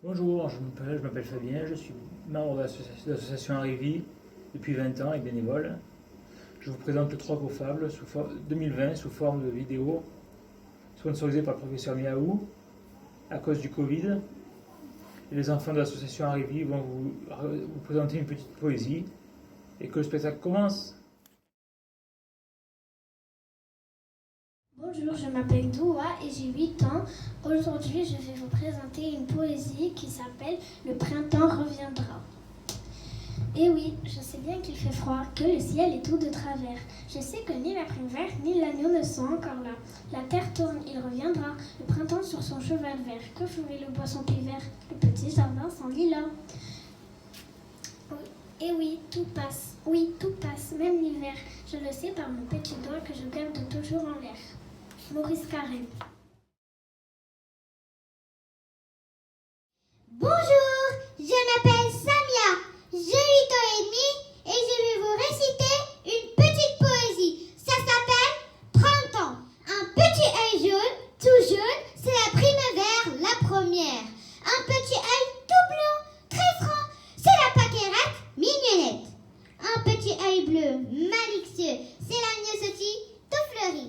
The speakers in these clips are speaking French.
Bonjour, je m'appelle Fabien, je suis membre de l'association Arrivi depuis 20 ans et bénévole. Je vous présente trois co-fables 2020 sous forme de vidéo sponsorisée par le professeur Miaou à cause du Covid. Et les enfants de l'association Arrivi vont vous présenter une petite poésie et que le spectacle commence. Bonjour, je m'appelle Doua et j'ai 8 ans. Aujourd'hui, je vais vous présenter une poésie qui s'appelle « Le printemps reviendra ». Et oui, je sais bien qu'il fait froid, que le ciel est tout de travers. Je sais que ni la primavère ni l'agneau ne sont encore là. La terre tourne, il reviendra, le printemps sur son cheval vert. Que ferait le bois sans vert, le petit jardin sans lilas. Et oui, tout passe, même l'hiver. Je le sais par mon petit doigt que je garde toujours en l'air. Maurice Carré. Bonjour, je m'appelle Samia, j'ai 8 ans et demi et je vais vous réciter une petite poésie. Ça s'appelle Printemps. Un petit œil jaune, tout jaune, c'est la primavère, la première. Un petit œil tout blanc, très franc, c'est la paquerette mignonnette. Un petit œil bleu, malicieux, c'est la myosotis tout fleuri.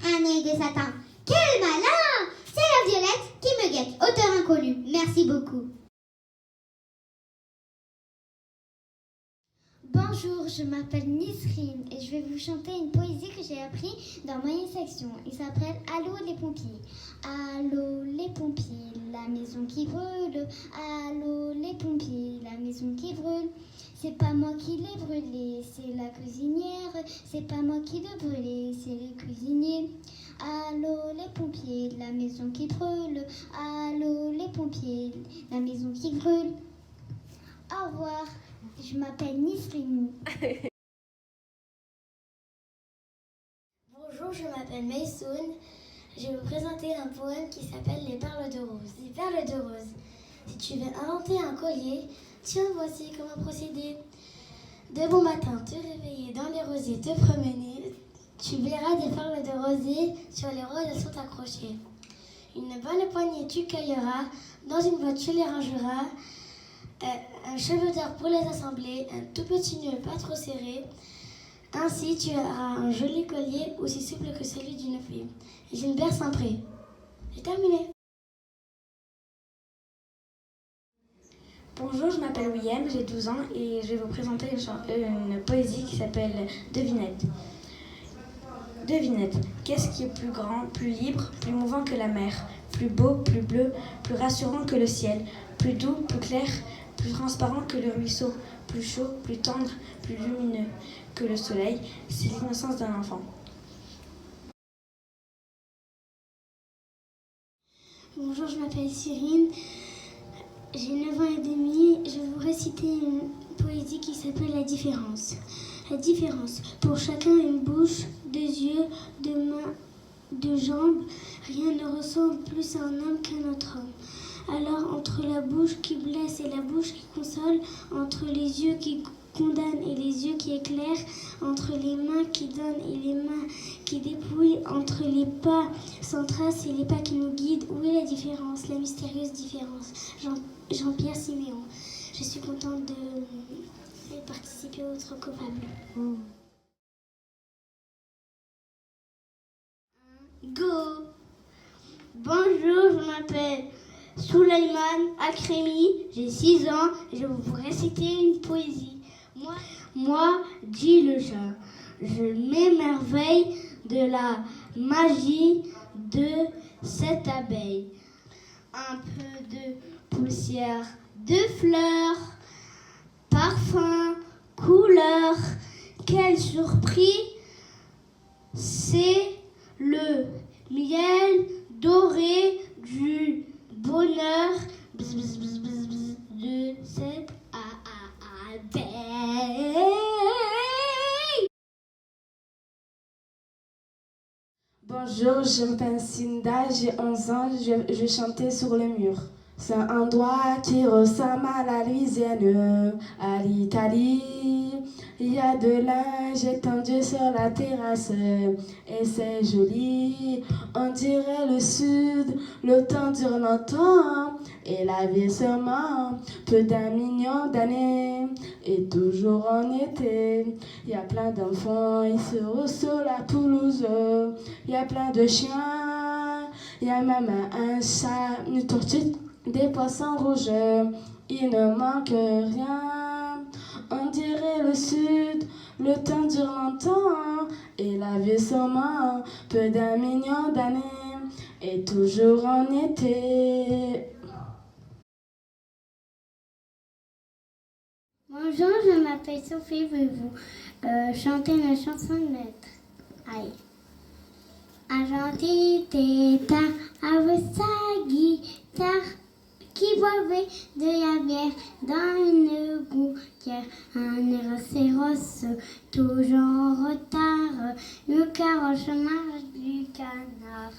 Un œil de satin, quel malin! C'est la violette qui me guette, auteur inconnu. Merci beaucoup. Bonjour, je m'appelle Nisrine et je vais vous chanter une poésie que j'ai appris dans moyenne section. Il s'appelle Allô les pompiers. Allô les pompiers, la maison qui brûle. Allô les pompiers, la maison qui brûle. C'est pas moi qui l'ai brûlé, c'est la cuisinière. C'est pas moi qui l'ai brûlé, c'est le cuisinier. Allô les pompiers, la maison qui brûle. Allô les pompiers, la maison qui brûle. Au revoir, je m'appelle Nisrine. Bonjour, je m'appelle Maysoun. Je vais vous présenter un poème qui s'appelle Les perles de rose. Les perles de rose. Si tu veux inventer un collier, tiens, voici comment procéder. De bon matin, te réveiller dans les rosiers, te promener. Tu verras des perles de rosier, sur les roses elles sont accrochées. Une bonne poignée tu cueilleras, dans une boîte tu les rangeras. Un cheveu d'or pour les assembler, un tout petit nœud pas trop serré. Ainsi tu auras un joli collier aussi souple que celui d'une fille. Gilbert Saint-Pré. C'est terminé. Bonjour, je m'appelle William, j'ai 12 ans et je vais vous présenter une poésie qui s'appelle Devinette. Devinette, qu'est-ce qui est plus grand, plus libre, plus mouvant que la mer, plus beau, plus bleu, plus rassurant que le ciel, plus doux, plus clair, plus transparent que le ruisseau, plus chaud, plus tendre, plus lumineux que le soleil, c'est l'innocence d'un enfant. Bonjour, je m'appelle Cyrine. J'ai 9 ans et demi. Je vais vous réciter une poésie qui s'appelle La différence. La différence. Pour chacun une bouche, 2 yeux, 2 mains, 2 jambes. Rien ne ressemble plus à un homme qu'un autre homme. Alors entre la bouche qui blesse et la bouche qui console, entre les yeux qui condamnent et les yeux qui éclairent, entre les mains qui donnent et les mains qui dépouillent, entre les pas sans trace et les pas qui nous guident, où est la différence, la mystérieuse différence? Jean-Pierre Siméon. Je suis contente de participer au autre coupable. Go! Bonjour, je m'appelle Souleymane Akremi, j'ai 6 ans et je vais vous réciter une poésie. Moi, dit le chat, je m'émerveille de la magie de cette abeille. Un peu de poussière, de fleurs, parfum, couleur, quelle surprise! C'est le miel doré du bonheur bzz, bzz, bzz, bzz, bzz, de cette abeille. Bonjour, je m'appelle Cinda, j'ai 11 ans, je vais chanter sur le mur. C'est un doigt qui ressemble à la Louisiane, à l'Italie. Il y a de linge étendu sur la terrasse et c'est joli. On dirait le sud, le temps dure longtemps et la vie sûrement peu d'un million d'années. Et toujours en été, il y a plein d'enfants ici sur la pelouse. Il y a plein de chiens, il y a même un chat, une tortue, des poissons rouges. Il ne manque rien. On dirait le sud, le temps dure longtemps et la vie sûrement peu d'un million d'années et toujours en été. Bonjour, je m'appelle Sophie. Voulez-vous chanter une chanson de maître? Aïe. Argentine Teta avec sa guitare qui boivait de la bière dans une gouttière. Un rhinocéros toujours en retard, le caroche marche du canard.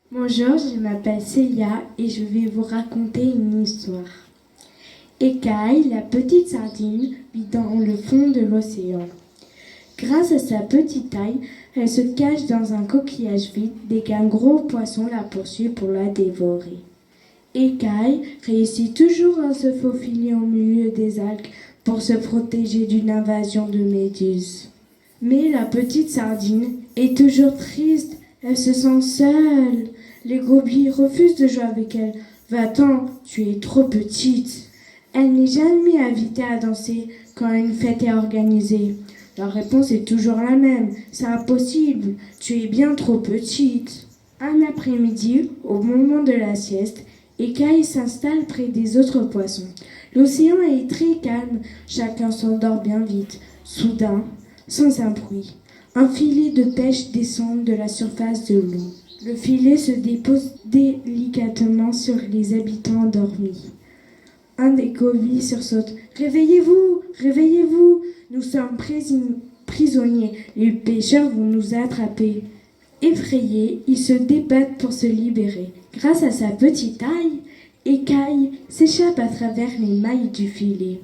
Bonjour, je m'appelle Célia et je vais vous raconter une histoire. Écaille, la petite sardine, vit dans le fond de l'océan. Grâce à sa petite taille, elle se cache dans un coquillage vide dès qu'un gros poisson la poursuit pour la dévorer. Écaille réussit toujours à se faufiler au milieu des algues pour se protéger d'une invasion de méduses. Mais la petite sardine est toujours triste, elle se sent seule. Les gobies refusent de jouer avec elle. Va-t'en, tu es trop petite. Elle n'est jamais invitée à danser quand une fête est organisée. La réponse est toujours la même. C'est impossible, tu es bien trop petite. Un après-midi, au moment de la sieste, Écaille s'installe près des autres poissons. L'océan est très calme, chacun s'endort bien vite. Soudain, sans un bruit, un filet de pêche descend de la surface de l'eau. Le filet se dépose délicatement sur les habitants endormis. Un des gobies sursaute. « Réveillez-vous, réveillez-vous, nous sommes prisonniers, les pêcheurs vont nous attraper. » Effrayés, ils se débattent pour se libérer. Grâce à sa petite taille, Écaille s'échappe à travers les mailles du filet.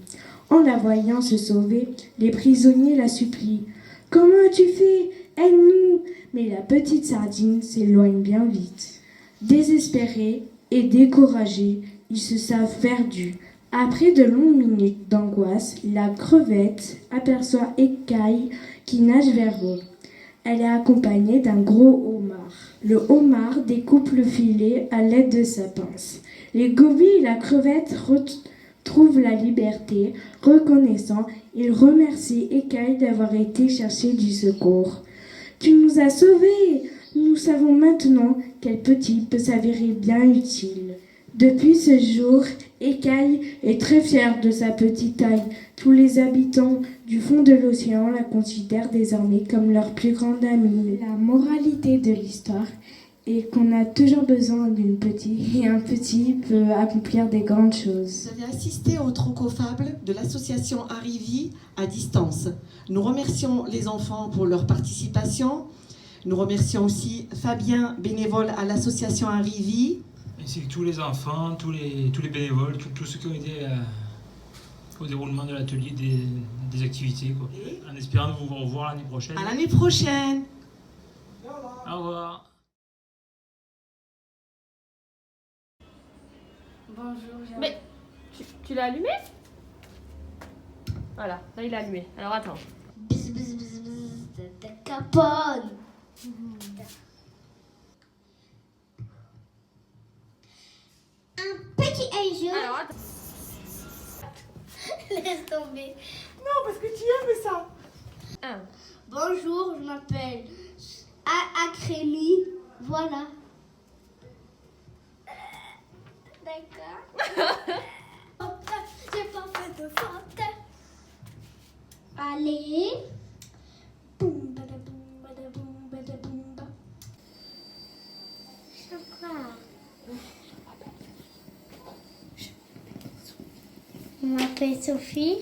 En la voyant se sauver, les prisonniers la supplient. « Comment as-tu fait? Aide-nous » Mais la petite sardine s'éloigne bien vite. Désespérés et découragés, ils se savent perdus. Après de longues minutes d'angoisse, la crevette aperçoit Écaille qui nage vers eux. Elle est accompagnée d'un gros homard. Le homard découpe le filet à l'aide de sa pince. Les gobies et la crevette retrouvent la liberté. Reconnaissant, ils remercient Écaille d'avoir été chercher du secours. « Tu nous as sauvés! Nous savons maintenant quel petit peut s'avérer bien utile. » Depuis ce jour, Écaille est très fière de sa petite taille. Tous les habitants du fond de l'océan la considèrent désormais comme leur plus grande amie. La moralité de l'histoire est qu'on a toujours besoin d'une petite et un petit peut accomplir des grandes choses. Vous avez assisté aux Trocofables de l'association Arrivi à distance. Nous remercions les enfants pour leur participation. Nous remercions aussi Fabien, bénévole à l'association Arrivi. Ainsi que tous les enfants, tous les bénévoles, tous ceux qui ont aidé au déroulement de l'atelier des activités. Quoi. En espérant de vous revoir l'année prochaine. À l'année prochaine. Au revoir. Bonjour. Mais tu l'as allumé? Voilà, là il est allumé. Alors attends. Bzz, bzz, bzz, bzz, de Capone. Un petit œil jaune. Alors attends. Laisse tomber. Non, parce que tu aimes ça. Bonjour, je m'appelle Akrémi. Voilà. D'accord. J'ai pas fait de faute. Allez. Boum, badaboum, badaboum, badaboum, ba. Chocolat. Je m'appelle Sophie.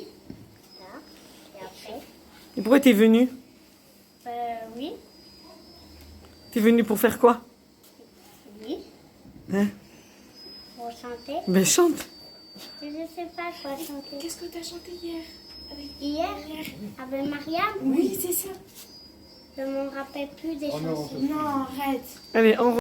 Et après? Et pourquoi t'es venue? Oui. T'es venue pour faire quoi? Hein? Pour chanter. Ben chante. Je ne sais pas quoi chanter. Qu'est-ce que tu as chanté hier? Hier, avec Mariam, Oui, c'est ça. je ne me rappelle plus des chansons. Non, arrête. Allez, on